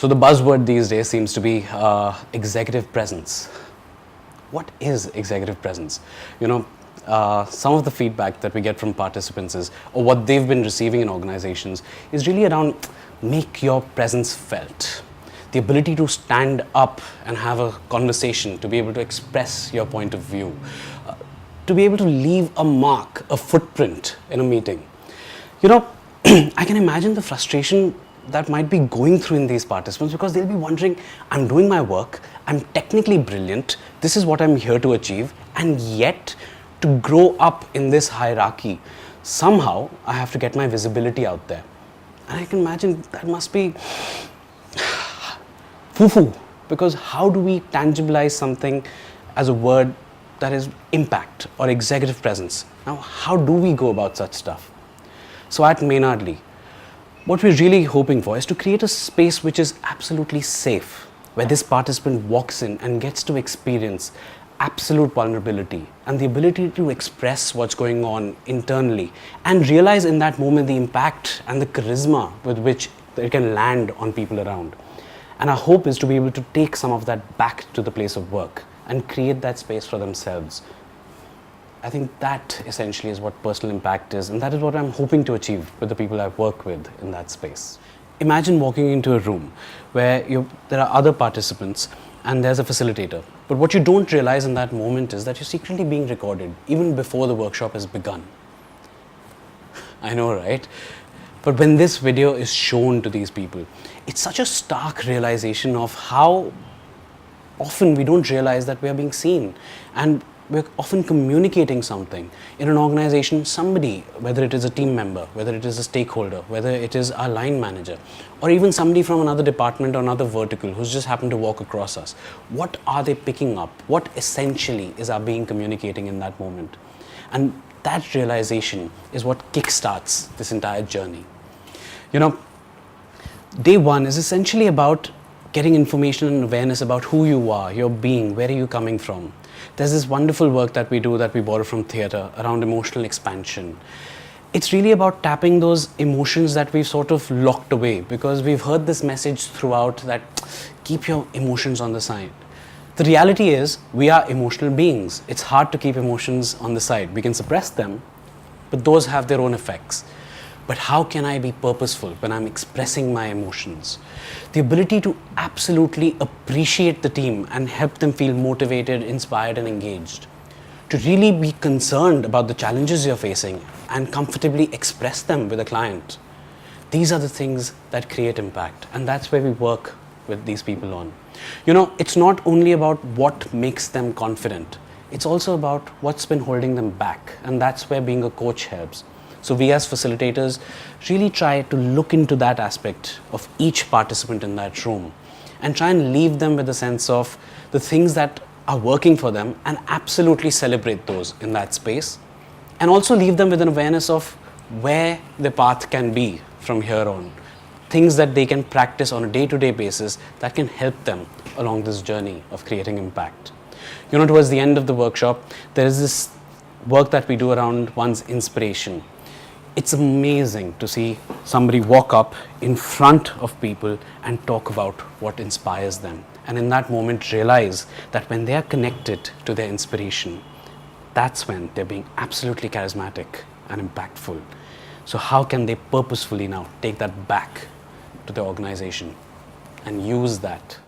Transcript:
So the buzzword these days seems to be executive presence. What is executive presence? Some of the feedback that we get from participants is, or what they've been receiving in organizations, is really around make your presence felt. The ability to stand up and have a conversation, to be able to express your point of view, to be able to leave a mark, a footprint in a meeting. I can imagine the frustration that might be going through in these participants, because they'll be wondering, I'm doing my work, I'm technically brilliant, this is what I'm here to achieve, and yet to grow up in this hierarchy, somehow I have to get my visibility out there. And I can imagine that must be foo-foo, because how do we tangibilize something as a word that is impact or executive presence? Now, how do we go about such stuff? So at Maynard Leigh, what we're really hoping for is to create a space which is absolutely safe, where this participant walks in and gets to experience absolute vulnerability and the ability to express what's going on internally and realize in that moment the impact and the charisma with which it can land on people around. And our hope is to be able to take some of that back to the place of work and create that space for themselves. I think that essentially is what personal impact is, and that is what I'm hoping to achieve with the people I work with in that space. Imagine walking into a room where there are other participants and there's a facilitator. But what you don't realize in that moment is that you're secretly being recorded even before the workshop has begun. I know, right? But when this video is shown to these people, it's such a stark realization of how often we don't realize that we are being seen, and we're often communicating something. In an organization, somebody, whether it is a team member, whether it is a stakeholder, whether it is our line manager, or even somebody from another department or another vertical who's just happened to walk across us, what are they picking up? What essentially is our being communicating in that moment? And that realization is what kickstarts this entire journey. Day one is essentially about getting information and awareness about who you are, your being, where are you coming from. There's this wonderful work that we do that we borrow from theatre around emotional expansion. It's really about tapping those emotions that we've sort of locked away, because we've heard this message throughout that keep your emotions on the side. The reality is we are emotional beings. It's hard to keep emotions on the side. We can suppress them, but those have their own effects. But how can I be purposeful when I'm expressing my emotions? The ability to absolutely appreciate the team and help them feel motivated, inspired, and engaged. To really be concerned about the challenges you're facing and comfortably express them with a client. These are the things that create impact, and that's where we work with these people on. It's not only about what makes them confident, it's also about what's been holding them back, and that's where being a coach helps. So we as facilitators really try to look into that aspect of each participant in that room and try and leave them with a sense of the things that are working for them and absolutely celebrate those in that space, and also leave them with an awareness of where the path can be from here on, things that they can practice on a day-to-day basis that can help them along this journey of creating impact. Towards the end of the workshop, there is this work that we do around one's inspiration. It's amazing to see somebody walk up in front of people and talk about what inspires them. And in that moment realize that when they are connected to their inspiration, that's when they're being absolutely charismatic and impactful. So how can they purposefully now take that back to the organization and use that